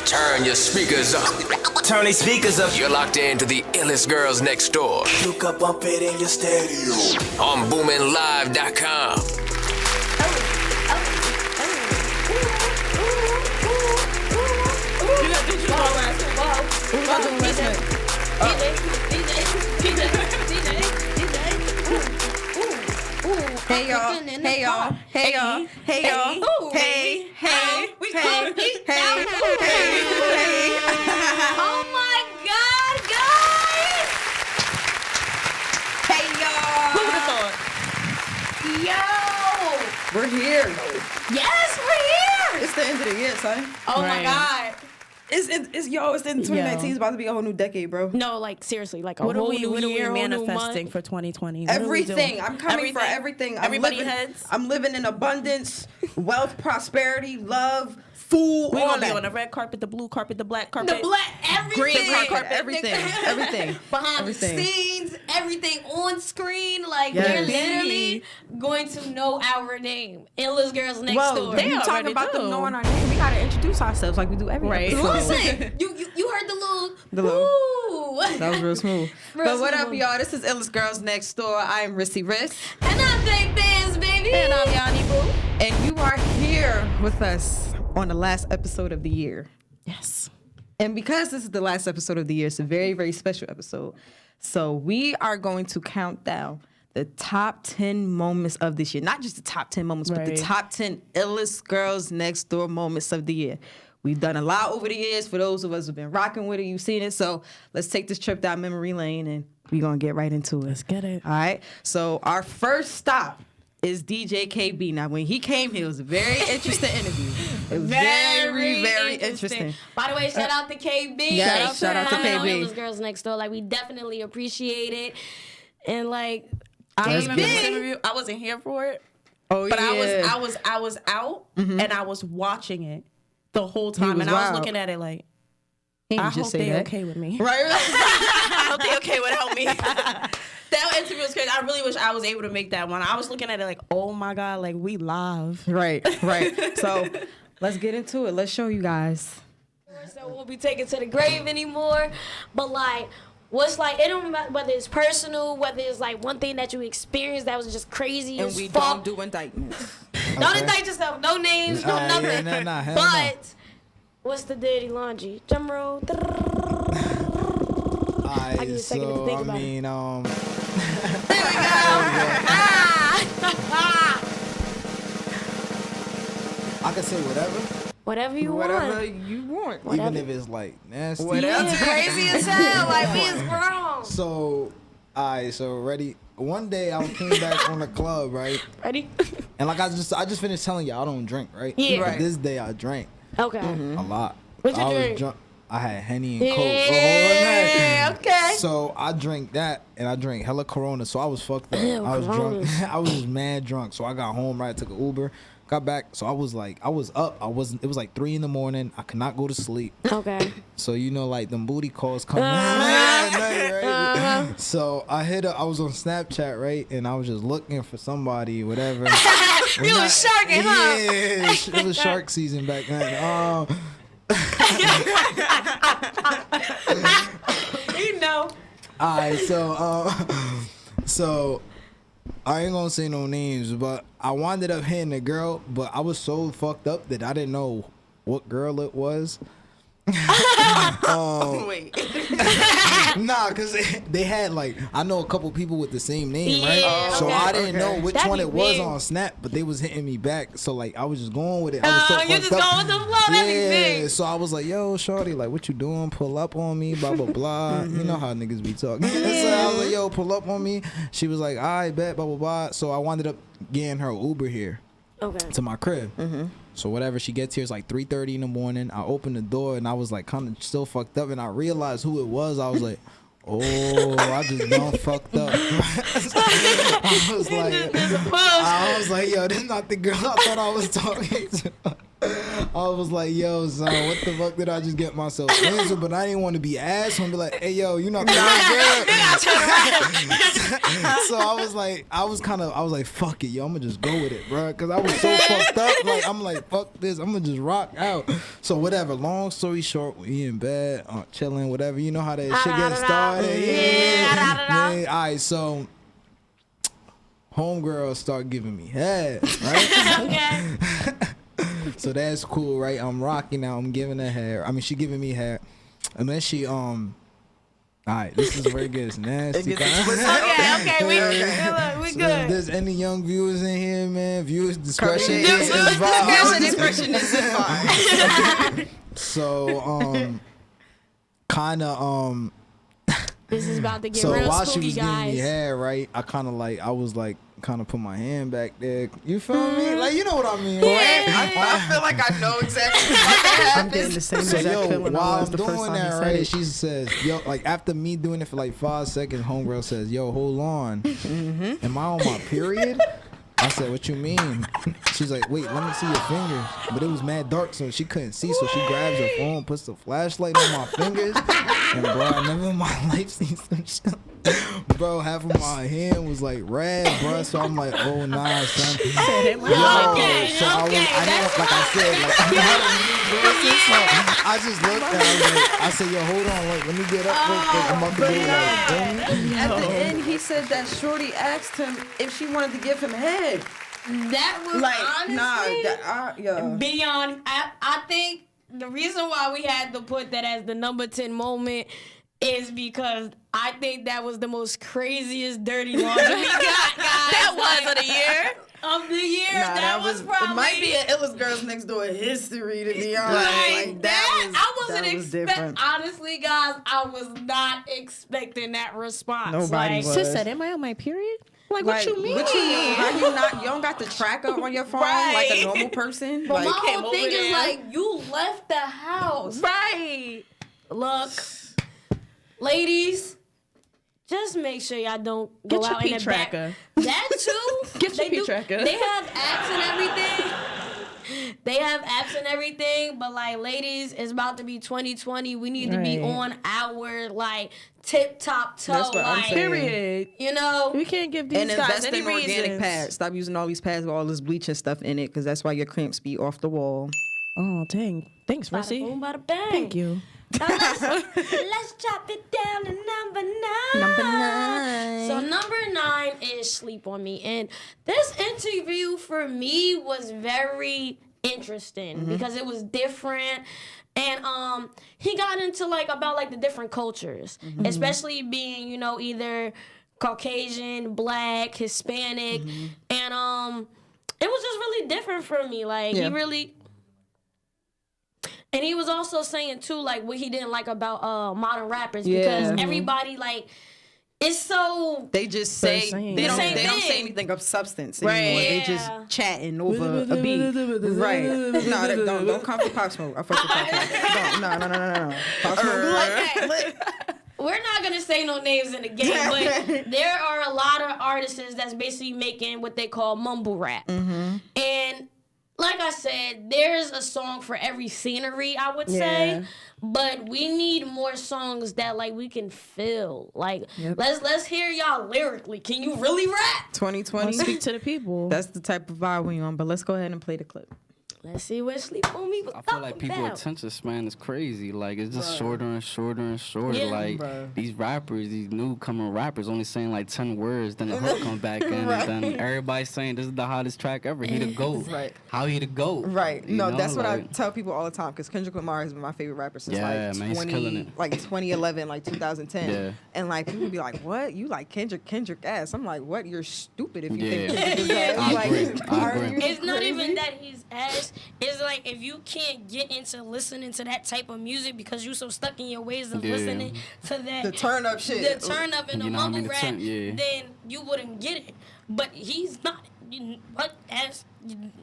Turn your speakers up. Turn these speakers up. You're locked into the illest girls next door. You can bump it in your stereo. On BoominLive.com. Hey y'all, hey y'all, hey y'all, hey y'all, hey, hey, hey, hey, hey. Oh my God, guys! Hey y'all. Who would have thought? Yo! We're here. Yes, we're here! It's the end of the year, son. Oh my God. It's 2019 is about to be a whole new decade, bro. No, like seriously, like a What are whole we new year, manifesting for 2020? What are we Everything. doing? I'm coming for everything. Everybody heads. I'm living in abundance, wealth, prosperity, love, food. We're all gonna be that. on the red carpet, the blue carpet, the black carpet. The black, everything. Green carpet, everything. Behind Everything. the scenes, everything on screen. Like, Yes. they're literally going to know our name. Illest Girls Next Door. they you talking already about do. them knowing our name? We gotta introduce ourselves like we do every Right. episode. Listen, you heard the little, Ooh. That was real smooth. Real But what up, smooth. y'all? This is Illest Girls Next Door. I am Rissy Riss. And I'm Big Biz, baby. And I'm Yanni Boo. And you are here with us on the last episode of the year. Yes. And because this is the last episode of the year, it's a very, very special episode. So we are going to count down the top 10 moments of this year. Not just the top 10 moments, but the Right. top 10 Illest Girls Next Door moments of the year. We've done a lot over the years. For those of us who've been rocking with it, you've seen it. So let's take this trip down memory lane and we're going to get right into it. Let's get it. All right. So our first stop is DJ KB. Now, when he came here, it was a very interesting interview. It was very, very interesting. By the way, shout out to KB. Yes, shout out to coming on KB. Illest Girls Next Door. Like, we definitely appreciate it. And like, I That's remember good. this interview. I wasn't here for it, Oh, but yeah. I was out and I was watching it the whole time, was and I was wild. looking at it like, He I didn't hope just say they that. okay with me. Right. I hope they okay without me. That interview was crazy. I really wish I was able to make that one. I was looking at it like, oh my God, like we live. Right. So let's get into it. Let's show you guys. so won't be taken to the grave anymore. But like, what's like, it don't matter whether it's personal, whether it's like one thing that you experienced that was just crazy And as we fuck. don't do indictments. Don't indict yourself. No names, no Yeah, nothing. nah, hell But what's the dirty laundry? Drum roll. Alright, give you a second to think about it. There we go. I can say whatever, Whatever you Whatever want. you want. even if it's like nasty. Yeah, crazy as hell. Like, we is grown. So, alright, so ready. One day I came back from the club, right? Ready? And like I just finished telling you I don't drink, right? Yeah. But Right. this day I drank Okay. a lot. What'd you I drink? was drunk. I had Henny and Coke. Yeah, okay. So I drank that and I drank hella Corona. So I was fucked up. Ew, I was Coronas. drunk. I was just mad drunk. So I got home, right? Took an Uber, got back. So I was up. It was like 3 a.m. I could not go to sleep. Okay. So you know, like them booty calls come at night, right? Uh-huh. So I was on Snapchat, right? And I was just looking for somebody, whatever. You was sharking, huh? Yeah, it was shark season back then. You know. Alright, so I ain't gonna say no names, but I wound up hitting a girl, but I was so fucked up that I didn't know what girl it was. Wait. Nah, cause they had like, I know a couple people with the same name, right? Yeah, So okay, I didn't know which That'd one be it was weird. on Snap, but they was hitting me back. So like, I was just going with it. I was so You fucked just up. going with the flow, that'd be Yeah, big. so I was like, yo, shorty, like, what you doing? Pull up on me, blah, blah, blah. You know how niggas be talking. So I was like, yo, pull up on me. She was like, I bet, blah, blah, blah. So I wound up getting her Uber here Okay. to my crib. So whatever, she gets here, it's like 3:30 in the morning. I opened the door and I was like kind of still fucked up, and I realized who it was. I was like, oh, I just done fucked up. I was like, yo, this is not the girl I thought I was talking to. I was like, yo, son, what the fuck did I just get myself into? But I didn't want to be asshole and be like, hey, yo, you not the right girl. So I was like, fuck it, yo, I'm gonna just go with it, bro. Cause I was so fucked up. Like, I'm like, fuck this, I'm gonna just rock out. So whatever, long story short, we in bed, chilling, whatever. You know how that shit gets started. Yeah. All right, so homegirl start giving me head, right? Okay. So that's cool, right? I'm rocking out. I'm giving her hair. I mean, she giving me hair. And then she, all right, this is where it gets nasty. Okay, we So good. if there's any young viewers in here, man, viewers discretion is Viewers advised. discretion is advised. So, kind of, This is about to get so real while she spooky, was giving me guys. hair, right, I kind of like, I was like, kind of put my hand back there. You feel me? Like, you know what I mean, right? I feel like I know exactly what that I'm getting the same So exact yo, feeling I while was I'm the first doing time he that, said right, it. she says, yo, like after me doing it for like 5 seconds, homegirl says, yo, hold on. Am I on my period? I said, what you mean? She's like, wait, let me see your fingers. But it was mad dark, so she couldn't see. So she grabs her phone, puts the flashlight on my fingers. And bro, I never in my life seen some shit. Bro, half of my hand was like red, bro. So I'm like, oh nah, son. Yo, Okay, so I didn't, like I said, like I'm not a new person, so I just looked at her, I said, yo, hold on, like, let me get up real quick. I'm about to do like, At the end, he said that Shorty asked him if she wanted to give him head. That was Like, honestly yeah. beyond. I think the reason why we had to put that as the number 10 moment is because I think that was the most craziest dirty laundry we got, guys. That was of the year. Of the year. Nah, that was probably. It might be an Illest Girls Next Door history, to be honest. Like that, I wasn't that was different. honestly, guys, I was not expecting that response. Nobody like, was. Sis said, am I on my period? Like, what you mean? What you mean? How you not? You don't got the tracker on your phone like a normal person. But Like, my came whole over thing is there. like, you left the house. Right. Look, ladies, just make sure y'all don't go Get your out in pee the tracker. back. That too. Get your They pee do- tracker. They have apps and everything. They have apps and everything, but like, ladies, it's about to be 2020. We need to be Right. on our like tip top toe. That's what I'm like, saying. Period. you know, We can't give these and guys invest any in organic reasons. pads. Stop using all these pads with all this bleach and stuff in it, because that's why your cramps be off the wall. Oh, dang. Thanks, bada Rissy. boom, bada bang. Thank you. Now let's drop it down to number 9. Number 9. So number 9 is Sleep on Me. And this interview for me was very interesting because it was different. And he got into like about like the different cultures, especially being, you know, either Caucasian, Black, Hispanic. And it was just really different for me. Like he really. And he was also saying too, like what he didn't like about modern rappers because everybody like it's so They just say same. they don't Same say thing. anything of substance Right. anymore. They Yeah. just chatting over a beat. Right. No, don't come for Pop Smoke. I fuck with Pop Smoke. No. Pop Smoke. okay, we're not gonna say no names in the game, but there are a lot of artists that's basically making what they call mumble rap. And like I said, there's a song for every scenery, I would say. But we need more songs that like we can feel. Like let's hear y'all lyrically. Can you really rap? 2020. Speak to the people. That's the type of vibe we on. But let's go ahead and play the clip. Let's see what Sleep on Me was I feel like people about. attention span is crazy. Like it's just shorter and shorter and shorter. Yeah. Like these rappers, these newcomer rappers, only saying like 10 words, then the hook comes back in, and then everybody's saying this is the hottest track ever. He the GOAT. Right. How he the GOAT? Right. You No, know, that's what I like- tell people all the time, because Kendrick Lamar has been my favorite rapper since Yeah, like man, he's killing it. like 2011, like 2010. Yeah. And like people be like, "What? You like Kendrick ass?" I'm like, "What? You're stupid if you Yeah. think Kendrick is ass." I Like, agree. I are agree. you It's not crazy? even that he's ass. It's like if you can't get into listening to that type of music because you so stuck in your ways of Yeah. listening to that The turn up shit. the turn up and the You know how mumble many rap, turn- yeah. then you wouldn't get it. But he's not. What as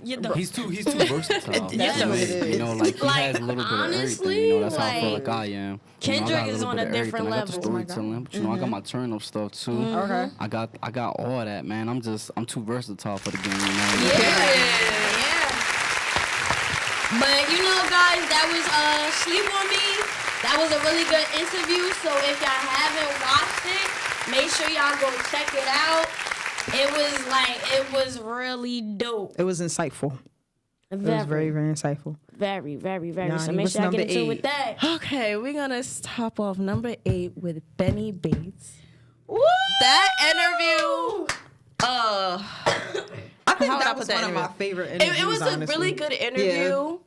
you the He's too versatile. That's You know, what it is. You know, like he Like, has a little bit of everything. honestly, You know, that's how I feel like, like I am. You know, I Kendrick got is little on bit a of different everything. I got the level. Oh my storytelling, but you know, I got my turn up stuff too. Okay. I got all that, man. I'm too versatile for the game. You know? yeah. But you know, guys, that was Sleep on Me. That was a really good interview. So if y'all haven't watched it, make sure y'all go check it out. It was really dope. It was insightful. It was very, very insightful. Very, very, very. Yanni, So make what's sure I get number into it 8? with that. Okay, we're gonna top off number 8 with Benny Bates. Woo! That interview. I think How would I that put was that one of interview? my favorite interviews. It was a honestly. really good interview.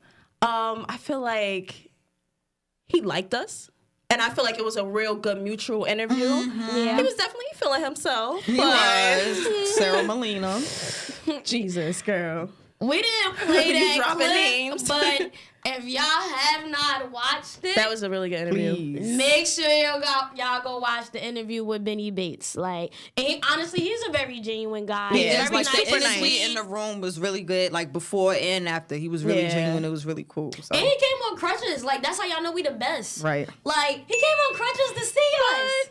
I feel like he liked us. And I feel like it was a real good mutual interview. Yeah. He was definitely feeling himself. He was Sarah Molina. Jesus, girl. We didn't play You that dropping clip, names. but if y'all have not watched it, That was a really good interview. Please. make sure y'all go watch the interview with Benny Bates. Like, and honestly, he's a very genuine guy. Yeah, He's it's very like the nice. energy in the room was really good. Like before and after, he was really Yeah. genuine. It was really cool. So. And he came on crutches. Like, that's how y'all know we the best. Right. Like, he came on crutches to see us.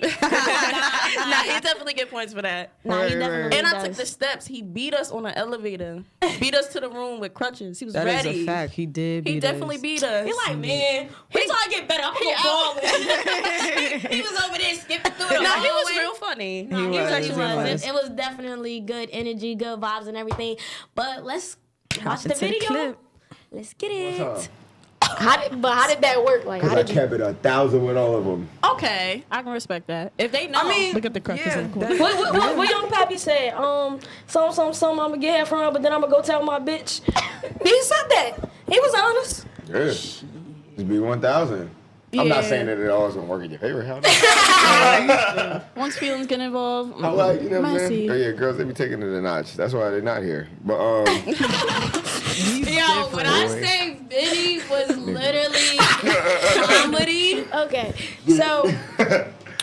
Nah, he definitely get points for that. Nah, he Right, definitely right. And I does. took the steps. He beat us on an elevator. Beat us to the room with crutches. He was That is ready. a fact. He did. He beat definitely us. beat us. He like, man, wait till I get better. I'm gonna go ballin'. He was over there skipping through the No, he was hallway. real funny. He was. actually He was. It was definitely good energy, good vibes, and everything. But let's watch the into the video. clip. Let's get it. up? How did that work? Like, how Because I did you? kept it 1,000 with all of them. Okay, I can respect that. If they know. Look at the crutches in the corner. What Young Pappy said? Some, I'm gonna get her from her, but then I'm gonna go tell my bitch. He said that. He was honest. Yeah. Just be 1,000. I'm not saying that it always gonna work in your favor. How Once feelings get involved, I like, you know what I'm saying? messy. Oh yeah, girls, they be taking it a notch. That's why they're not here. But Yo, when I say Vinny was literally comedy. Okay, so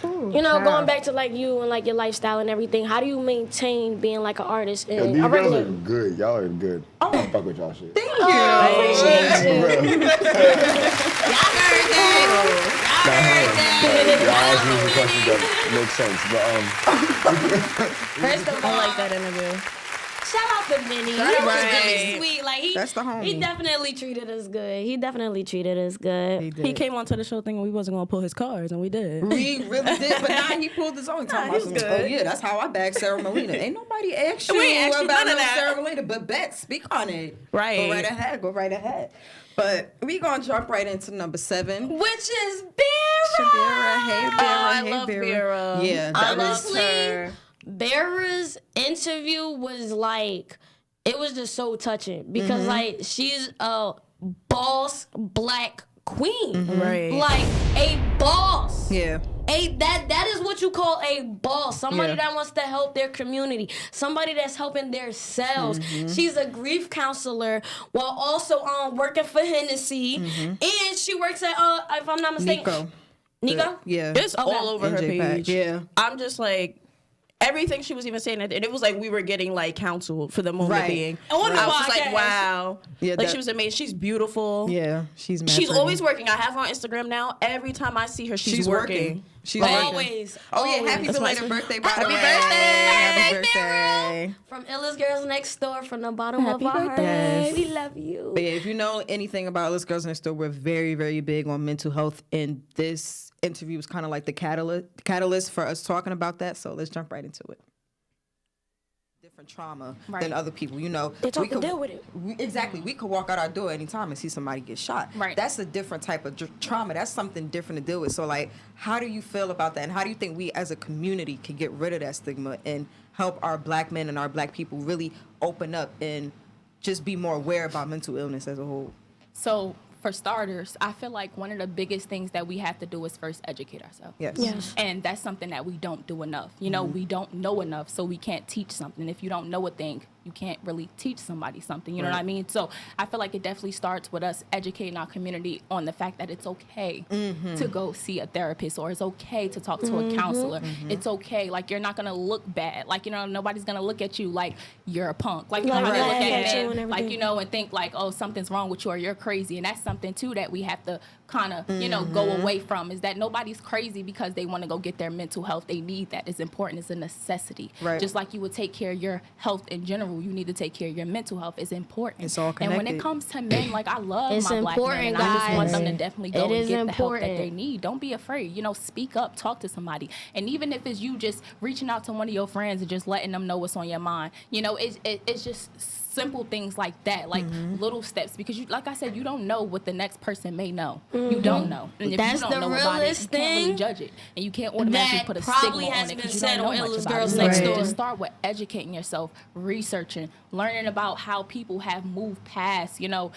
you know, going back to like you and like your lifestyle and everything, how do you maintain being like an artist yo, and these a girls regular? are good. Y'all are good. I fuck with y'all shit. Thank you. I appreciate you. Y'all heard that. Y'all ask me some questions that make sense. But First of I all, like that interview. shout out to Vinny. He was really Right. sweet. Like That's the homie. he definitely treated us good. He definitely treated us good. He did. He came onto the show thinking we wasn't gonna pull his cards, and we did. We really did, but now he pulled his own. Talking about some, oh yeah, that's how I bagged Sarah Molina. Ain't nobody asked you We ain't asked you about none no of that. Sarah Molina, but bet, speak on it. Right. Go right ahead. Go right ahead. But we gonna jump right into number 7. Which is Vera. Shabira, hey Vera, I hey love Vera. Vera. Yeah, that was Honestly, her. Vera's interview was like, it was just so touching because like she's a boss black queen, Right. like a boss. Yeah. That is what you call a boss. Somebody Yeah. that wants to help their community. Somebody that's helping themselves. She's a grief counselor while also working for Hennessy, and she works at if I'm not mistaken, Nico. Yeah. It's all over her NJ Pack, page. yeah. I'm just like, everything she was even saying, and it was like we were getting like counseled for the moment Right. being. On the I was just podcast. like, wow. Yeah, like that- she was amazing. She's beautiful. Yeah, she's mad She's pretty. always working. I have her on Instagram now. Every time I see her, she's working. She's working. Always. Oh yeah, always. happy belated birthday, by Happy the way. birthday. Happy birthday. From Illest Girls Next Door, from the bottom Happy of our birthday. heart. We love you. But yeah, if you know anything about Illest Girls Next Door, we're very, very big on mental health, and this interview was kind of like the catalyst for us talking about that. So let's jump right into it. Different trauma than other people, you know. They talk we to could- deal with it. Exactly. We could walk out our door anytime and see somebody get shot. Right. That's a different type of trauma. That's something different to deal with. So, like, how do you feel about that? And how do you think we as a community can get rid of that stigma and help our black men and our black people really open up and just be more aware about mental illness as a whole? So, for starters, I feel like one of the biggest things that we have to do is first educate ourselves. Yes. Yes. And that's something that we don't do enough. You know, we don't know enough, so we can't teach something. If you don't know a thing, you can't really teach somebody something. You know what I mean? So I feel like it definitely starts with us educating our community on the fact that it's okay to go see a therapist, or it's okay to talk to a counselor. It's okay. Like, you're not going to look bad. Like, you know, nobody's going to look at you like you're a punk. Like, you know how they look laugh at at you and men, like, everything. you know, and think like, oh, something's wrong with you or you're crazy. And that's something, too, that we have to kind of, you know, go away from, is that nobody's crazy because they want to go get their mental health. They need that. It's important. It's a necessity. Right. Just like you would take care of your health in general. general, you need to take care of your mental health. It's important. It's all And when connected. it comes to men, like I love It's my black men, important, and I just want them to guys. definitely go It and is get the help that important. they need. Don't be afraid. You know, speak up, talk to somebody. And even if it's you just reaching out to one of your friends and just letting them know what's on your mind, you know, it's just simple things like that, like little steps, because you, like I said, you don't know what the next person may know. You don't know, and if That's you don't the know about it, you realest can't really thing judge it, and you can't automatically that put a probably stigma has on it been because you said don't know on much Illest about Girls it. Next So Door. just start with educating yourself, researching, learning about how people have moved past, you know,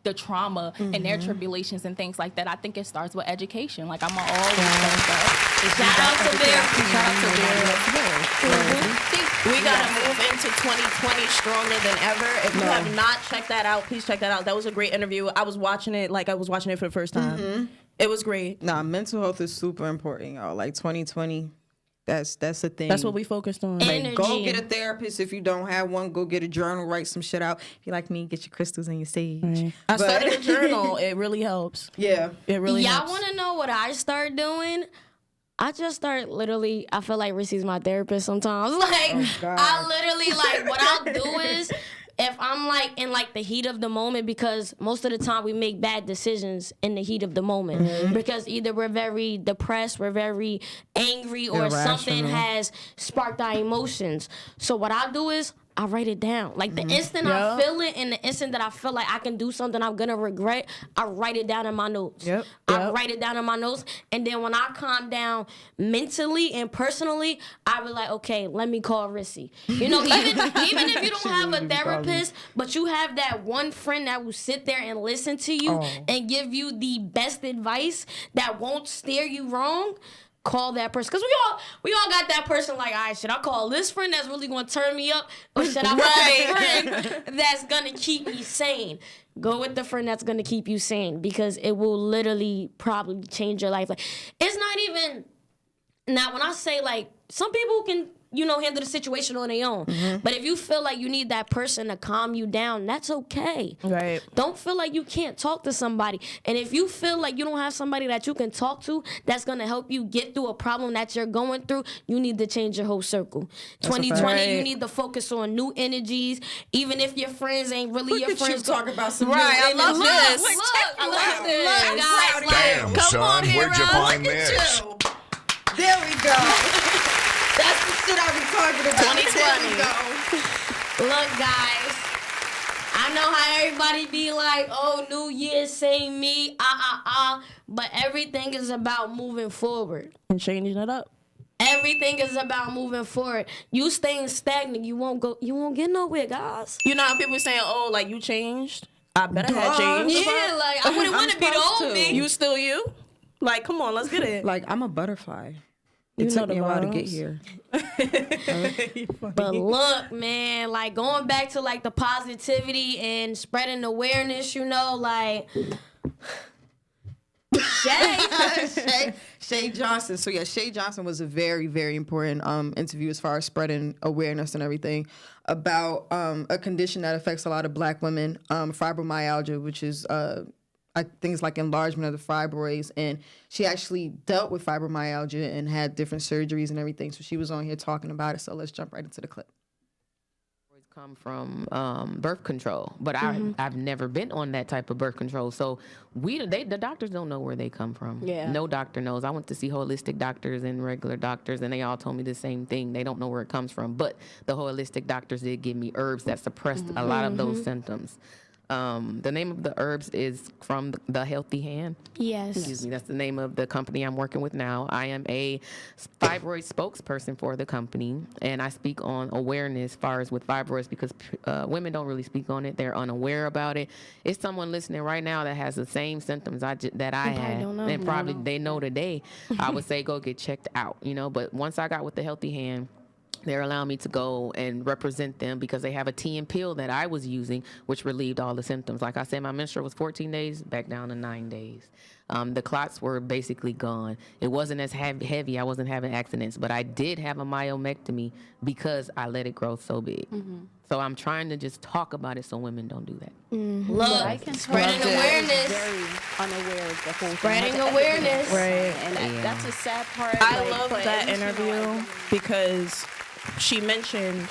the trauma and their tribulations and things like that. I think it starts with education. Like I'm always saying that. Shout out to Bear. Shout out to Bear. We gotta move into 2020 stronger than ever. If you have not checked that out, please check that out. That was a great interview. I was watching it like I was watching it for the first time. It was great. Nah, mental health is super important, y'all. Like 2020, that's the thing. That's what we focused on. Like, go Energy. get a therapist if you don't have one. Go get a journal, write some shit out. If you like me, get your crystals and your sage. I started a journal. It really helps. Yeah. It really Y'all helps. want to know what I start doing? I just start literally, I feel like Rissy's my therapist sometimes. Like, God. I literally, like, what I'll do is, if I'm, like, in, like, the heat of the moment, because most of the time we make bad decisions in the heat of the moment. Because either we're very depressed, we're very angry, or something has sparked our emotions. So what I'll do is, I write it down. Like, the instant I feel it and the instant that I feel like I can do something I'm going to regret, I write it down in my notes. I write it down in my notes. And then when I calm down mentally and personally, I be like, okay, let me call Rissy. You know, even if you don't have a therapist, but you have that one friend that will sit there and listen to you and give you the best advice that won't steer you wrong, call that person. Because we all got that person like, all right, should I call this friend that's really going to turn me up? Or should I call the friend that's going to keep me sane? Go with the friend that's going to keep you sane, because it will literally probably change your life. Like, it's not even... Now, when I say, like, some people can, you know, handle the situation on their own. But if you feel like you need that person to calm you down, that's okay. Right. Don't feel like you can't talk to somebody. And if you feel like you don't have somebody that you can talk to that's going to help you get through a problem that you're going through, you need to change your whole circle. 2020, you need to focus on new energies. Even if your friends ain't really your friends. Talk about some Right, I love this. Look, guys, like, Damn, Come son, on, where'd you Hero. find Look at this? you. There we go. That's the shit I be talking about. 2020. Look, guys, I know how everybody be like, oh, New Year, same me, but everything is about moving forward. And changing it up. Everything is about moving forward. You staying stagnant, you won't get nowhere, guys. You know how people saying, oh, like you changed? I better have changed. Yeah, like, I wouldn't want to be the old me. You still you? Like, come on, let's get it. Like, I'm a butterfly. You It know took me the a while to vibes. get here. But look, man, like going back to like the positivity and spreading awareness, you know, like Shay Johnson. So yeah, Shay Johnson was a very, very important interview as far as spreading awareness and everything about a condition that affects a lot of Black women, fibromyalgia, which is I think it's like enlargement of the fibroids, and she actually dealt with fibromyalgia and had different surgeries and everything. So she was on here talking about it. So let's jump right into the clip. Come from birth control, but I've never been on that type of birth control. So the doctors don't know where they come from. Yeah. No doctor knows. I went to see holistic doctors and regular doctors, and they all told me the same thing. They don't know where it comes from. But the holistic doctors did give me herbs that suppressed a lot of those symptoms. The name of the herbs is from the Healthy Hand. yes. Excuse me. That's the name of the company I'm working with now. I am a fibroid spokesperson for the company, and I speak on awareness as far as with fibroids because women don't really speak on it. They're unaware about it. It's someone listening right now that has the same symptoms that I had, don't know. and probably they know today. I would say go get checked out, But once I got with the Healthy Hand, they're allowing me to go and represent them because they have a tea and pill that I was using, which relieved all the symptoms. Like I said, my menstrual was 14 days, back down to 9 days. The clots were basically gone. It wasn't as heavy. I wasn't having accidents, but I did have a myomectomy because I let it grow so big. So I'm trying to just talk about it so women don't do that. Look, spreading awareness. Very unaware of the whole Spreading thing. awareness. Right. And that's a sad part. I like, love for that every single interview one. because she mentioned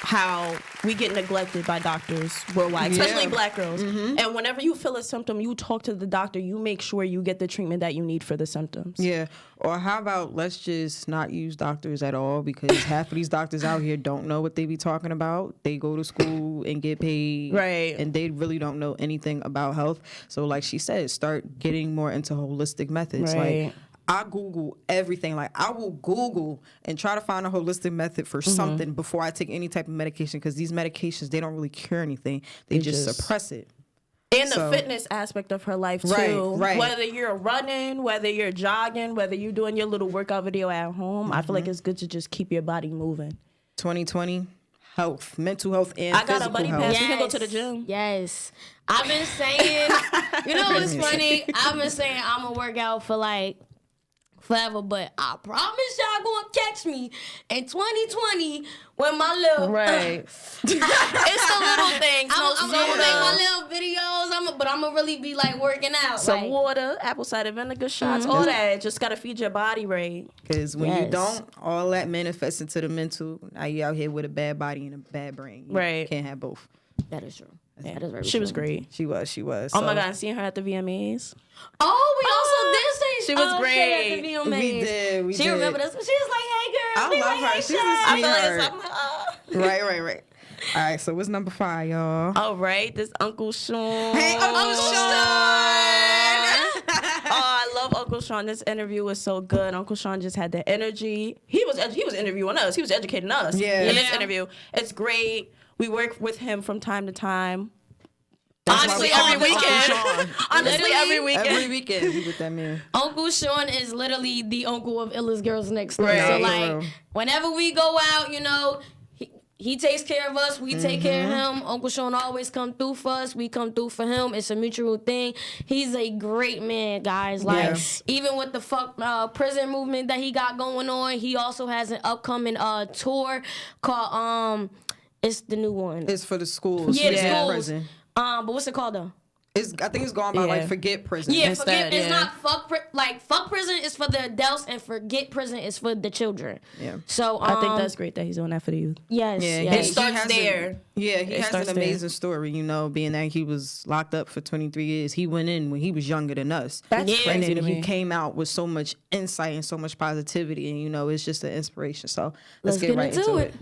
how we get neglected by doctors worldwide, especially Black girls. And whenever you feel a symptom, you talk to the doctor. You make sure you get the treatment that you need for the symptoms. Yeah. Or how about let's just not use doctors at all, because half of these doctors out here don't know what they be talking about. They go to school and get paid. Right. And they really don't know anything about health. So like she said, start getting more into holistic methods. Right. Like I Google everything. Like I will Google and try to find a holistic method for something before I take any type of medication, because these medications, they don't really cure anything. They just suppress it. And the fitness aspect of her life, too. Right. Whether you're running, whether you're jogging, whether you're doing your little workout video at home, I feel like it's good to just keep your body moving. 2020, health, mental health, and I got a buddy health. pass. We can go to the gym. Yes. I've been saying, you know what's funny? I've been saying I'm going to work out for like forever, but I promise y'all gonna catch me in 2020 when my little it's the little things. I'm gonna make my little videos. But I'm gonna really be like working out. Some like, water, apple cider vinegar shots, all that. Just gotta feed your body right. Because when you don't, all that manifests into the mental. Now you out here with a bad body and a bad brain. You can't have both. That is true. That is very She true. was great. She was. Oh my God, and seeing her at the VMAs. Oh, we also did say she was great. At the VMAs. We she did. remembered us. She was like, "Hey, girl." I love her. She's a sweetheart. Right. All right, so what's number 5, y'all? All right, this Uncle Sean. Hey, Uncle Sean. I love Uncle Sean. This interview was so good. Uncle Sean just had the energy. He was interviewing us. He was educating us. In this interview. It's great. We work with him from time to time. Honestly, every weekend. Every weekend he with that man. Uncle Sean is literally the uncle of Illest Girls Next Door. Right. So like, whenever we go out, you know, he takes care of us. We take care of him. Uncle Sean always come through for us. We come through for him. It's a mutual thing. He's a great man, guys. Like, even with the prison movement that he got going on, he also has an upcoming tour called it's the new one. It's for the schools. Yeah, the schools. Prison. But what's it called though? I think it's going by like Forget Prison. Yeah, Forget. It's not fuck prison is for the adults and Forget Prison is for the children. Yeah. So I think that's great that he's doing that for the youth. Yes. It starts there. He has an amazing story. You know, being that he was locked up for 23 years, he went in when he was younger than us. That's crazy and then to he me. came out with so much insight and so much positivity, and you know, it's just an inspiration. So let's get right into it.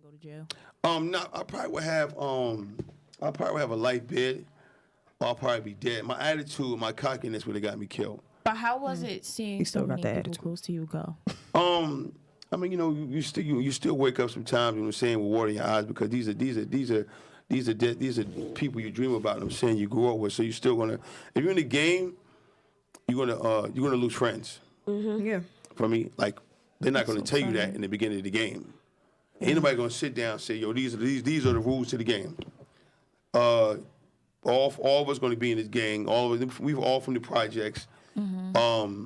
Go to jail. No, I probably would have a life bid, or I'll probably be dead. My attitude, my cockiness would have got me killed. But how was it seeing still so got many that people attitude. close to you go? I mean, you know, you still wake up sometimes, you know, saying with water in your eyes, because these are people you dream about. I'm saying you grew up with, so you're still gonna, if you're in the game, you're gonna lose friends. Yeah. For me, like they're not gonna tell you that in the beginning of the game. Ain't nobody gonna sit down and say, yo, these are the rules to the game. All of us gonna be in this gang. We're all from the projects. Out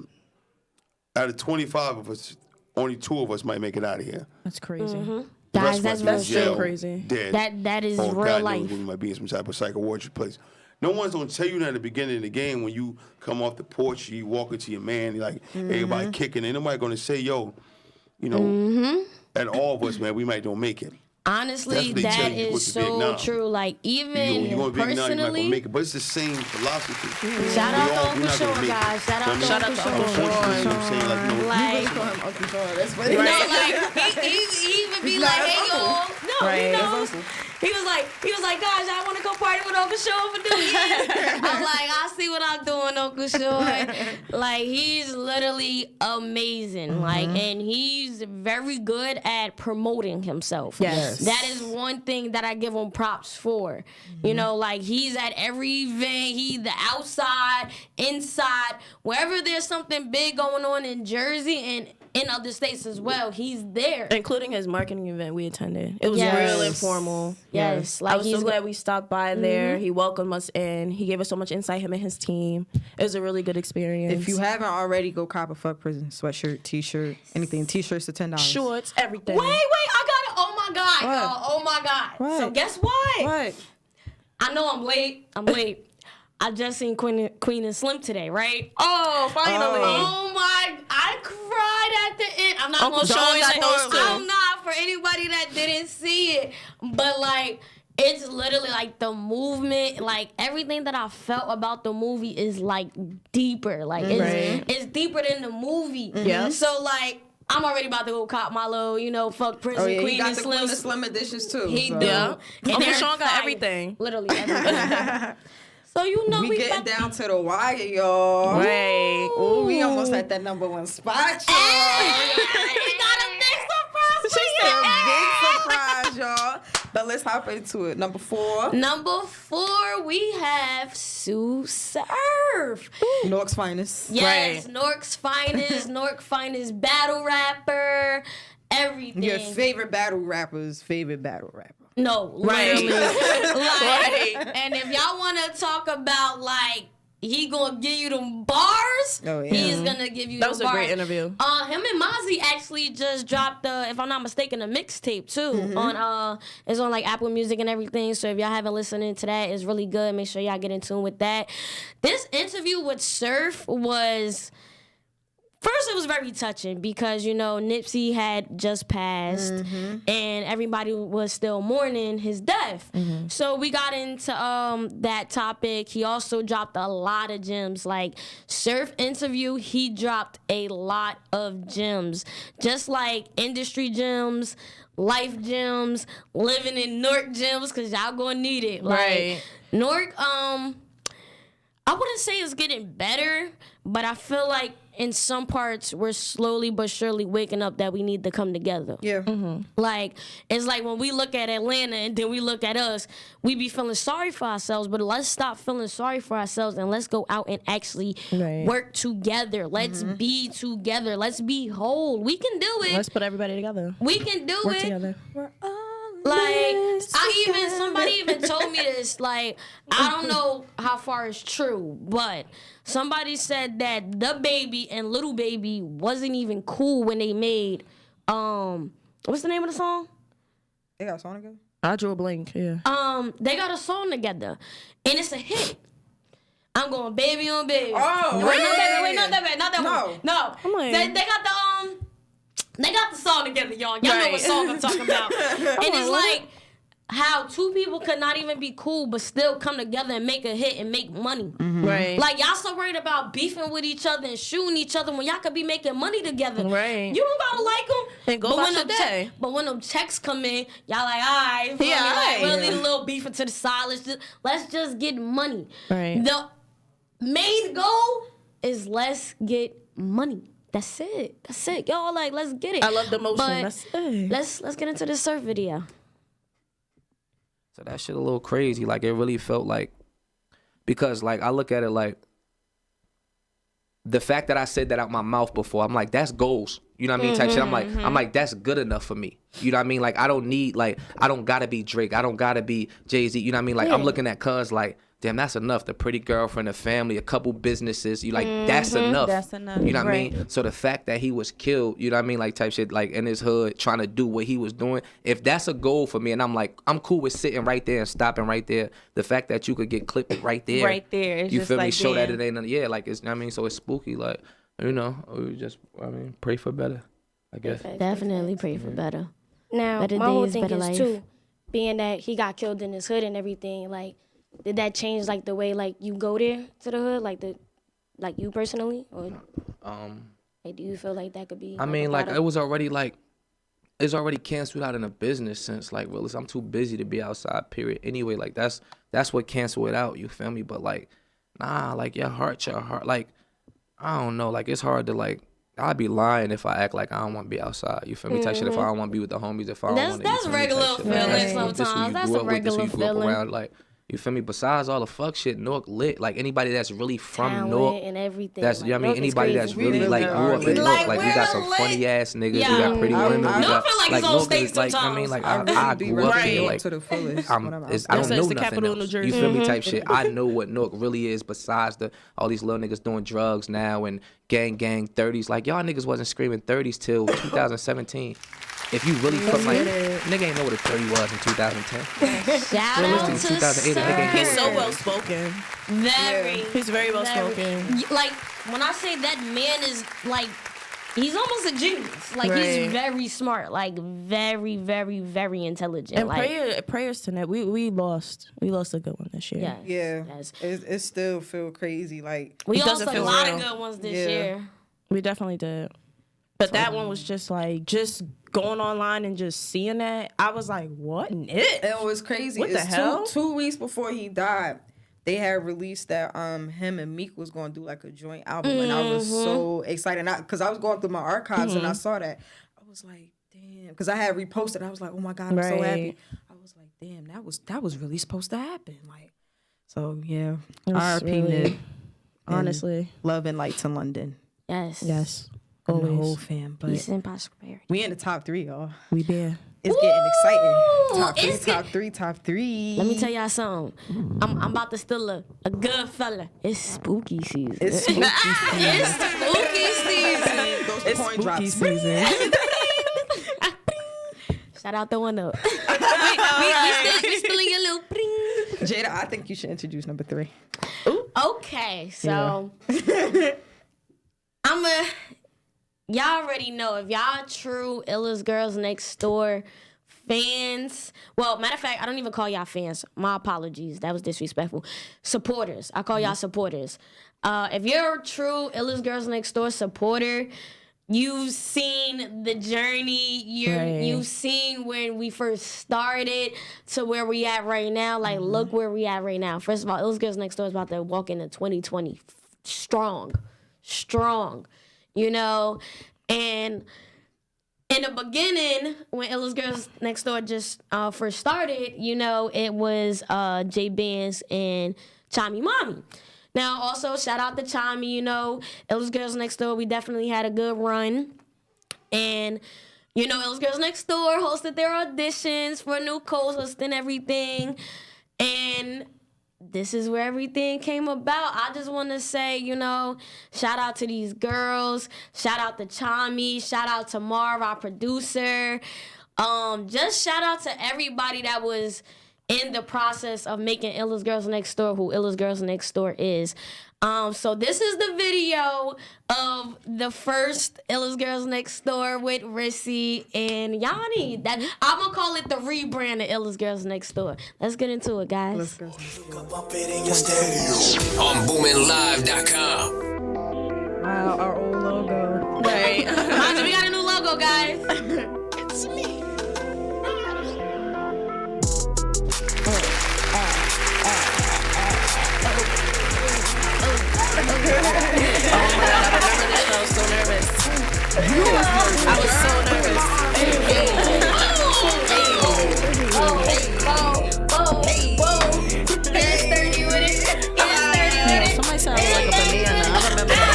of 25 of us, only 2 of us might make it out of here. That's crazy. The Guys, rest that's might be in real jail, crazy. Dead. That is or real God life. knows when you might be in some type of psychiatric place. No one's gonna tell you that at the beginning of the game when you come off the porch, you walk into your man, you're like everybody kicking. Ain't nobody gonna say, yo, you know, and all of us, man, we might don't make it. Honestly, That's what they tell that you is what to do now. so true. Like, even You're gonna be now, you're not gonna personally, make it. But it's the same philosophy. shout out to Uncle We're not gonna Sean, make it. guys. Shout out to Shout Uncle Sean. Unfortunately, you know what I'm saying? Like, you know, Like, Uncle Sean, that's funny. you know, like he even be like, "Hey, y'all." No, Right. he knows. He was like, guys, I want to go party with Uncle Sean for New Year's. I'm like, I see what I'm doing, Uncle Sean. Like, he's literally amazing. Like, and he's very good at promoting himself. Yes. That is one thing that I give him props for. You know, like, he's at every event. He's the outside, inside, wherever there's something big going on in Jersey and in other states as well, he's there. Including his marketing event we attended. It was Yes. real informal. Yes. I was so glad we stopped by there. He welcomed us in. He gave us so much insight, him and his team. It was a really good experience. If you haven't already, go cop a Fuck Prison sweatshirt, t-shirt, anything. T-shirts to $10. Shorts, everything. Wait, I got it. Oh my God, y'all. Oh my God. What? So guess what? What? I know I'm late. I just seen Queen and Slim today, right? Oh, finally. Oh my, I cried at the end. I'm not Uncle gonna show Sean you got that. those too. I'm not for anybody that didn't see it. But like, it's literally like the movement, like everything that I felt about the movie is like deeper. Like it's deeper than the movie. Yeah. So like, I'm already about to go cop my little, fuck Prison Queen he got and the Queen of Slim editions too. He so. do. Yeah. And Uncle they're Sean got fire. everything. Literally everything. So we getting down to the wire, y'all. Right. Ooh, we almost at that #1 spot, y'all. We got a big surprise for She you. said big surprise, y'all. But let's hop into it. Number 4. Number 4, we have Sue Surf. Nork's finest. Yes, Nork's finest, Nork finest battle rapper, everything. Your favorite battle rapper's favorite battle rapper. No, literally. And if y'all want to talk about like he gonna give you them bars, he's gonna give you. That was them a bars. great interview. Him and Mozzie actually just dropped if I'm not mistaken, a mixtape too on it's on like Apple Music and everything. So if y'all haven't listened to that, it's really good. Make sure y'all get in tune with that. This interview with Surf was. First, it was very touching because, Nipsey had just passed and everybody was still mourning his death. So we got into that topic. He also dropped a lot of gems. Like, Surf interview, he dropped a lot of gems. Just like industry gems, life gems, living in Nork gems, because y'all gonna need it. Like, Nork, I wouldn't say it's getting better, but I feel like in some parts, we're slowly but surely waking up that we need to come together. Yeah. Like, it's like when we look at Atlanta and then we look at us, we be feeling sorry for ourselves, but let's stop feeling sorry for ourselves and let's go out and actually work together. Let's be together. Let's be whole. We can do it. Let's put everybody together. We can do Work it. together. Like, somebody even told me this, like, I don't know how far it's true, but somebody said that the Baby and Little Baby wasn't even cool when they made, what's the name of the song? They got a song together? I drew a blank, yeah. They got a song together, and it's a hit. I'm going baby on baby. Oh, wait, not that one. No. Like, They got the song together, y'all. Y'all know what song I'm talking about. And it's like how two people could not even be cool but still come together and make a hit and make money. Right. Like, y'all so worried about beefing with each other and shooting each other when y'all could be making money together. Right. You don't gotta like them. And go about your day. But when them checks come in, y'all like, all right, we'll need a little beef to the side. Let's just get money. Right. The main goal is let's get money. That's it. Y'all like, let's get it. I love the motion. But That's it. let's get into the Surf video. So that shit a little crazy. Like, it really felt like, because like I look at it like the fact that I said that out my mouth before, I'm like, that's goals. You know what I mean? Type shit. I'm like, that's good enough for me. You know what I mean? Like, I don't gotta be Drake. I don't gotta be Jay-Z. You know what I mean? Like, I'm looking at cuz like, damn, that's enough. The pretty girlfriend, a family, a couple businesses. You like, that's enough. That's enough. You know what I Right. mean? So the fact that he was killed, you know what I mean? Like, type shit, like in his hood, trying to do what he was doing. If that's a goal for me, and I'm like, I'm cool with sitting right there and stopping right there. The fact that you could get clipped right there. Right there. It's You just feel me? like, Show that damn. it ain't, yeah, like, it's, I mean, so it's spooky. Like, we pray for better, I guess. Definitely pray for better. Now, Better my whole days, thing better is life. too, being that he got killed in his hood and everything. Like, did that change like the way like you go there to the hood, like you personally, or like, do you feel like that could be? I mean, like, it was already like, it's already canceled out in a business sense. Like, Willis, I'm too busy to be outside, period. Anyway, like, that's what canceled it out, you feel me? But like, nah, like, your heart, like, I don't know, like, it's hard to, like, I'd be lying if I act like I don't want to be outside. You feel me? Type shit. If I don't want to be with the homies, if I don't want to. That's regular feeling sometimes. That's a regular feeling. Around, like, you feel me? Besides all the fuck shit, Newark lit. Like, anybody that's really from Talent Newark and everything. That's, you know what I mean? Newark is Anybody crazy. that's really like grew up in Newark. Like, we got some funny ass niggas. We got pretty women. We got feel like it's on Newark stage is, like, I mean, like, I grew up here. Like, to the fullest. I when I'm don't outside. know It's the nothing capital of else. New You Jersey. feel me? Type shit. I know what Newark really is. Besides all these little niggas doing drugs now and gang 30s. Like, y'all niggas wasn't screaming 30s till 2017. If you really from like, nigga ain't know what a 30 was in 2010. Shout out to Realistically, 2008, nigga ain't know He's what so it well was. spoken. Very. He's very well spoken. Like, when I say that man is like he's almost a genius. Like he's very smart, like very, very, very intelligent. And like, prayers tonight. We lost a good one this year. Yes. It still feel crazy. Like We It lost doesn't a feel lot real. of good ones this Yeah. year. We definitely did. But that one was just going online and just seeing that. I was like, what? It was crazy. What the hell? 2 weeks before he died, they had released that him and Meek was going to do like a joint album, and I was so excited because I was going through my archives and I saw that. I was like, damn, because I had reposted. I was like, oh my god, I'm so happy. I was like, damn, that was really supposed to happen. Like, so yeah, R.I.P. really- Nip. honestly. Love and light to London. Yes. And the Always. whole fam. But Peace and prosperity. we in the top 3, y'all. We there. It's getting exciting. Top 3, it's top 3, top 3. Let me tell y'all something. I'm about to steal a good fella. It's spooky season. It's spooky season. It's spooky season. Those coin drops. season. Shout out the one up. we still in your little bring. Jada, I think you should introduce number 3. Okay, so y'all already know if y'all true Illest Girls Next Door fans. Well, matter of fact, I don't even call y'all fans. My apologies. That was disrespectful. Supporters. I call y'all supporters. If you're a true Illest Girls Next Door supporter, you've seen the journey. You've seen when we first started to where we at right now. Like, look where we at right now. First of all, Illest Girls Next Door is about to walk into 2020 strong. You know, and in the beginning, when Illest Girls Next Door just first started, you know, it was J Benz and Chami Mommy. Now, also, shout out to Chami, you know, Illest Girls Next Door, we definitely had a good run. And, you know, Illest Girls Next Door hosted their auditions for new co-hosts and everything. And this is where everything came about. I just want to say, you know, shout out to these girls. Shout out to Chami. Shout out to Marv, our producer. Just shout out to everybody that was in the process of making Illest Girls Next Door who Illest Girls Next Door is. So this is the video of the first Illest Girls Next Door with Rissy and Yanni. That I'm gonna call it the rebrand of Illest Girls Next Door. Let's get into it, guys. Bump it in your stereo. On BoominLive.com. Wow, our old logo. Right. We got a new logo, guys. It's me. Oh my god, I remember this. I was so nervous. I was so nervous. Somebody sounded like a banana. I remember that.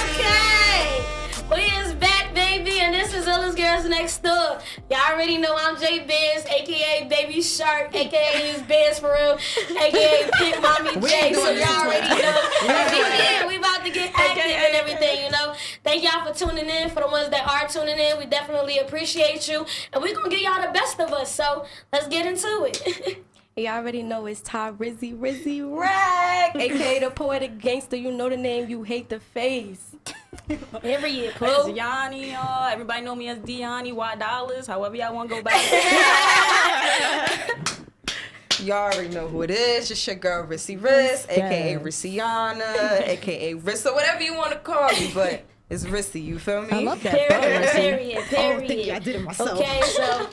Okay. We is back, baby, and this is Illest Girls Next Door. Y'all already know I'm J Benz, aka Baby Shark, aka is Benz for real, aka Pink Mommy J. So y'all already know. We about to get active and everything, you know. Thank y'all for tuning in. For the ones that are tuning in, we definitely appreciate you, and we're gonna give y'all the best of us. So let's get into it. Y'all already know it's Ty Rizzy Rack, aka the poetic gangster. You know the name, you hate the face. Period. It's Yanni, y'all. Everybody know me as Diani, $Y, however y'all want to go back. Y'all already know who it is. It's your girl Rissy Riss, aka Rissiana, aka Rissa, whatever you want to call me, but it's Rissy, you feel me? I love that. Period. Oh, thank you. I did it myself. Okay, so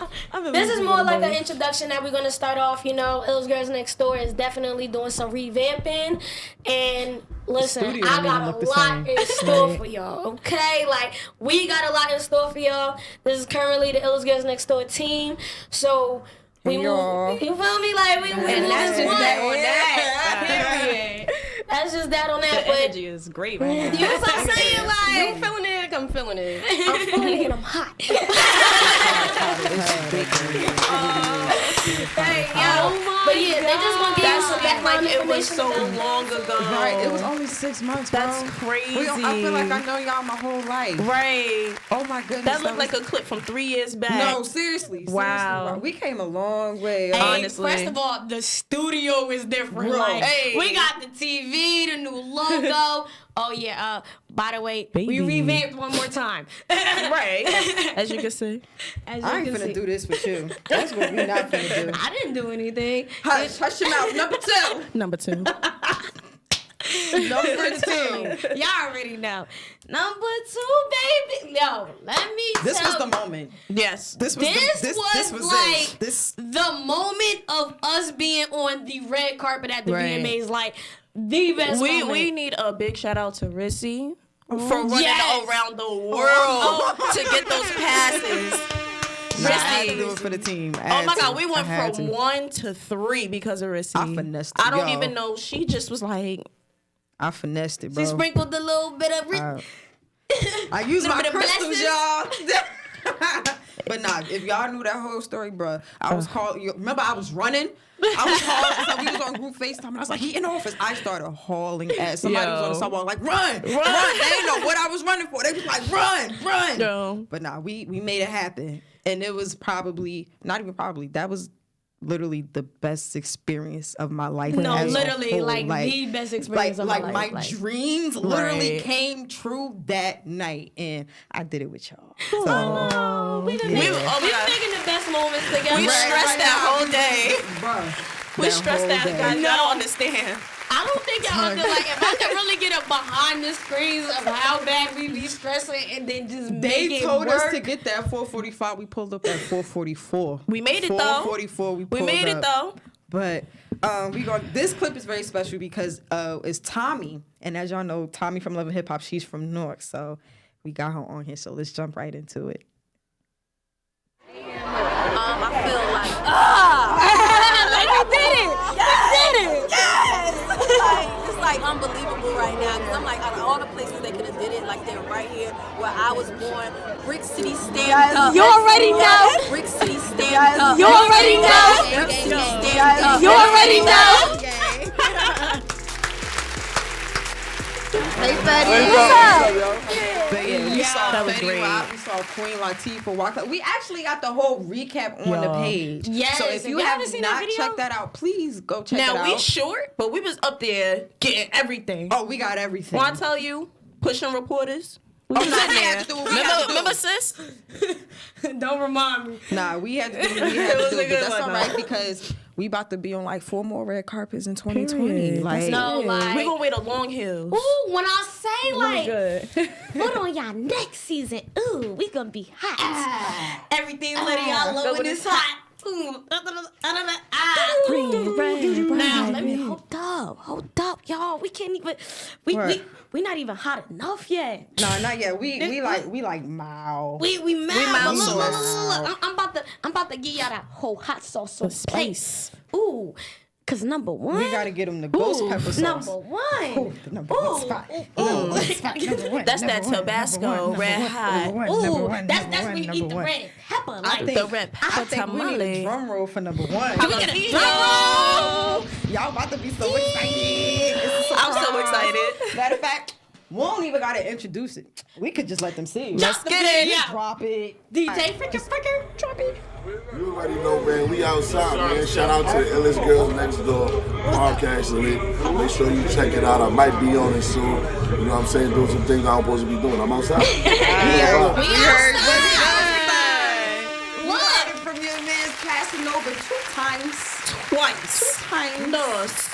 this is more like an introduction that we're gonna start off. You know, Illest Girls Next Door is definitely doing some revamping, and listen, I got a lot in store for y'all. Okay, like we got a lot in store for y'all. This is currently the Illest Girls Next Door team, so. We move, you feel me? Like we move that's just one. that on that. Period. That's just that on that. The energy is great right now. You know what I'm saying? Like, You feeling it? I'm feeling it. I'm feeling it. I'm hot. Hey, yo. But yeah, they just gonna give you some background It was information. so long ago. Right, it was only 6 months, bro. That's crazy. I feel like I know y'all my whole life. Right. Oh my goodness. That looked like a clip from 3 years back. No, seriously. Wow. Bro. We came a long way. Hey, honestly. First of all, the studio is different. Bro. Like, Hey. we got the TV, the new logo. Oh yeah. By the way, Baby. we revamped one more time. Right. As you can see. I ain't finna do this with you. That's what we not finna do. I didn't do anything. Hush your mouth. Number 2. Number 2. Number 2. Y'all already know. Number 2, baby. No, let me This tell was the moment. Yes. This was like it. This the moment of us being on the red carpet at the VMAs, like the best moment. We need a big shout out to Rissy for running Yes. around the world to get those passes. I had to do it for the team. Oh my God, we went from 1 to 3 because of Rissy. I finessed it, I don't yo. even know. She just was like, I finessed it, bro. She sprinkled a little bit of. I used my Little bit of crystals, y'all. But nah, if y'all knew that whole story, bro, I was calling. Remember, I was running. I was calling. So we was on group FaceTime, and I was like, "He in the office." I started hauling ass. Somebody was on the sidewalk, like, "Run, run!" They didn't know what I was running for. They was like, "Run, run!" No. But nah, we made it happen, and it was probably not even probably. That was literally the best experience of my life. No, as a literally, whole. like the best experience of my life. My Like, dreams literally Right. came true that night, and I did it with y'all. So, we been making the best moments together. we stressed that whole day. Bruh, We stressed that, guys. Y'all don't understand. I don't think y'all under, like, if I could really get up behind the screens of how bad we be stressing and then just make they it told work. us to get that 4:45. We pulled up at 4:44. We made it though. 4:44. We made it up. though. But this clip is very special because it's Tommy, and as y'all know, Tommy from Love and Hip Hop, she's from Newark, so we got her on here. So let's jump right into it. I feel like Like we did it. Yes. We did it. Yes. It's like unbelievable right now because I'm like, out of all the places they could have did it, like they're right here where I was born. Brick City stand up. You already know. Brick City stand up. You already know. Brick City stand up. You already know. Hey, Fetty, what's up? But yeah, we saw that was Fetty great. Wap, we saw Queen Latifah walk up. We actually got the whole recap on the page. Yes, So if you y'all have haven't seen not that video? checked that out, please go check it Now out. we short, but we was up there getting everything. Oh, we got everything. When I tell you, pushing reporters. We was no, in we there. had to do what we had to do. Remember, sis? Don't remind me. Nah, we had to do what we had It to was do, a but good that's one, all though. right because we about to be on like 4 more red carpets in 2020. Period. Like, No, like, We gonna wait a long hills. ooh, when I say like, Good. put on y'all next season, ooh, we gonna be hot. Everything lit, y'all love when it's hot. Ooh, now let me hold up, y'all. We can't even. We not even hot enough yet. no, not yet. We like mild. We mild. mild Look, look, sauce. look. I'm about to give y'all that whole hot sauce The plate. spice. Ooh, cause number one. We gotta get them the ghost pepper sauce. Number one. Ooh, the number one spot. Ooh. That's that Tabasco red hot. Ooh, that's when you eat the red pepper. Like The red I pepper think we need a tamale. drum roll for number 1. Can we get a drum roll? Y'all about to be so excited. It's a I'm so surprise. excited. Matter of fact, we don't even gotta introduce it. We could just let them see. Let's get it. Yeah. Drop it. DJ Fricker, drop it. You already know, man. We outside, man. Shout out to the Illest Girls Next Door podcast lit. Make sure you check it out. I might be on it soon. You know what I'm saying? Doing some things I'm supposed to be doing. I'm outside. We outside. What? From your man's Casanova 2 times. Twice. 2 times. Dos.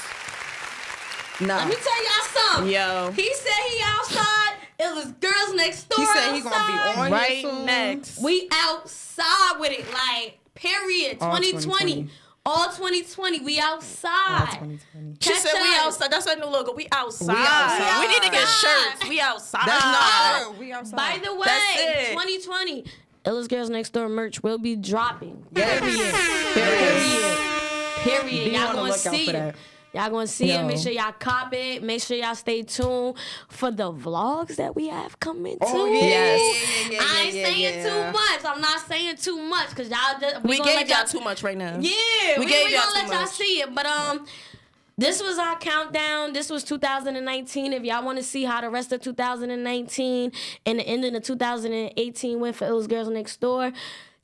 Nah. Let me tell y'all something. Yo. He said he outside. It was girls next door. He said he gonna be outside. on Right here soon. next. We outside with it, like, period. All 2020. All 2020. We outside. 2020. She Catch said we us. outside. That's our new logo. We outside. outside. We need to get outside. shirts. We outside. That's not her. We outside. By the way, That's it. 2020, Illest Girls Next Door merch will be dropping. Yes. Period. Be Y'all on the gonna lookout see for it. that. Y'all gonna see it. Yo. Make sure y'all cop it. Make sure y'all stay tuned for the vlogs that we have coming Oh, too. yeah. Yes. Yeah, I ain't saying yeah. too much. I'm not saying too much because y'all just We gonna gave let y'all too much right now. Yeah, We we gave y'all gonna too let y'all much. see it. But this was our countdown. This was 2019. If y'all want to see how the rest of 2019 and the ending of 2018 went for Illest Girls Next Door,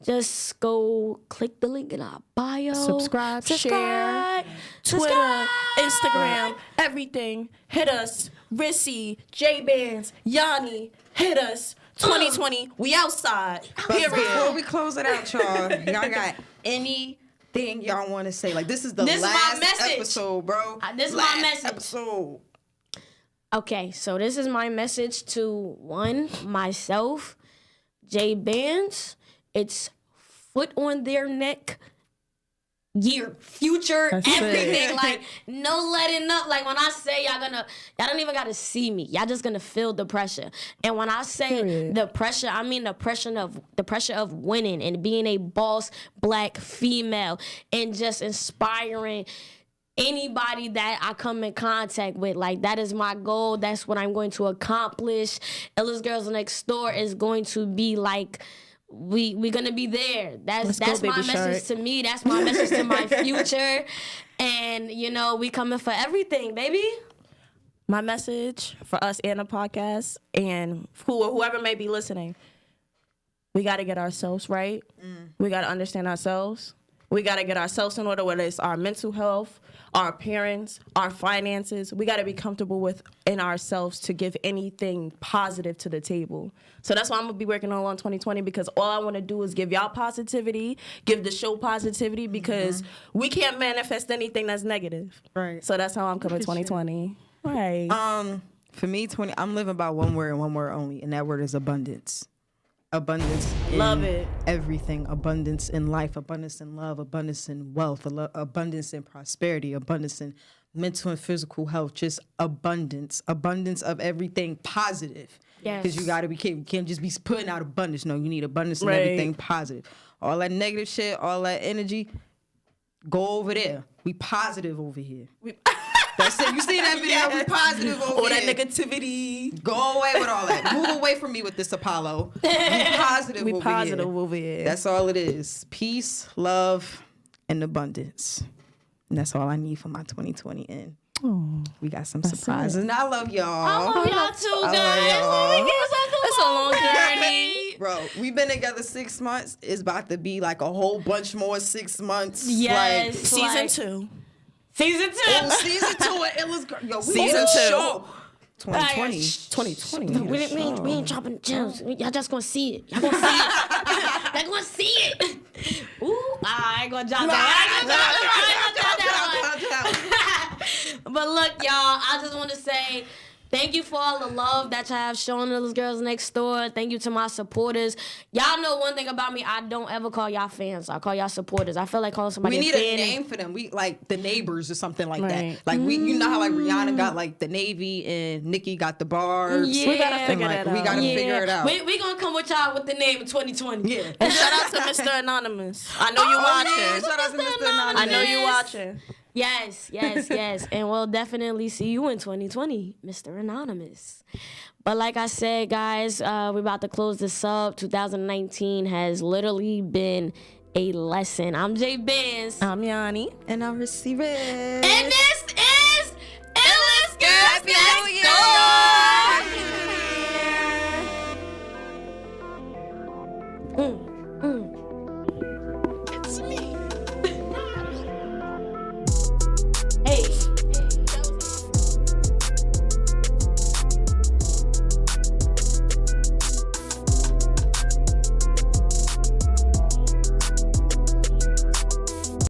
just go click the link in our bio. Subscribe, share, Twitter, Instagram, everything. Hit us. Rissy, J-Bands, Yanni, hit us. 2020, we outside. But Period. before we close it out, y'all got anything y'all want to say? Like, this is the last episode, bro. This is last my message. Episode. Okay, so this is my message to myself, J Bands. It's foot on their neck. Future, That's everything. it. Like, no letting up. Like, when I say y'all don't even gotta see me. Y'all just gonna feel the pressure. And when I say the pressure, I mean the pressure of winning and being a boss black female and just inspiring anybody that I come in contact with. Like, that is my goal. That's what I'm going to accomplish. Illest Girls Next Door is going to be like, we gonna be there. That's my message to me. That's my message to my future. And we coming for everything, baby. My message for us and the podcast and whoever may be listening, we got to get ourselves right. We got to understand ourselves. We got to get ourselves in order, whether it's our mental health, our appearance, our finances. We got to be comfortable within ourselves to give anything positive to the table. So that's what I'm going to be working on 2020, because all I want to do is give y'all positivity, give the show positivity, because we can't manifest anything that's negative. Right. So that's how I'm coming 2020. Right. For me, I'm living by one word and one word only, and that word is abundance. Abundance in Love it. everything. Abundance in life, abundance in love, abundance in wealth, abundance in prosperity, abundance in mental and physical health, just abundance of everything positive. Yes. Because you got to be careful. You can't just be putting out abundance. No, you need abundance in Right. everything positive. All that negative shit, all that energy, go over there. We positive over here. That's it. You see that video? Yes. We positive over all here. that negativity. Go away with all that. Move away from me with this Apollo. We positive We over positive here. over here. That's all it is. Peace, love, and abundance. And that's all I need for my 2020 end. We got some surprises. And I love y'all. I love y'all too, I guys. love y'all. It's a long journey. Bro, we've been together 6 months. It's about to be like a whole bunch more 6 months. Yes. Like, Season 2. Season 2. Oh, season 2 of Illest Girl. Yo, we Season on 2. show. 2020. 2020. We ain't dropping gems. Y'all just gonna see it. Y'all gonna see it. Y'all gonna see it. Ooh, I ain't gonna drop that. But look, y'all, I just want to say thank you for all the love that y'all have shown Illest Girls Next Door. Thank you to my supporters. Y'all know one thing about me, I don't ever call y'all fans. I call y'all supporters. I feel like calling somebody We need a a fan. name for them. We like the neighbors or something like Right. that. Like you know how like Rihanna got like the Navy and Nicki got the bars. Yeah. We gotta figure that out. We gotta figure it out. We gonna come with y'all with the name in 2020. Yeah. And shout out to Mr. Anonymous. I know you watching. Yeah, shout out to Mr. Anonymous. I know you watching. Yes. And we'll definitely see you in 2020, Mr. Anonymous. But like I said, guys, we're about to close this up. 2019 has literally been a lesson. I'm J Benz. I'm Yanni. And I'm Rissy Red. And this is Illest Girls Next Door.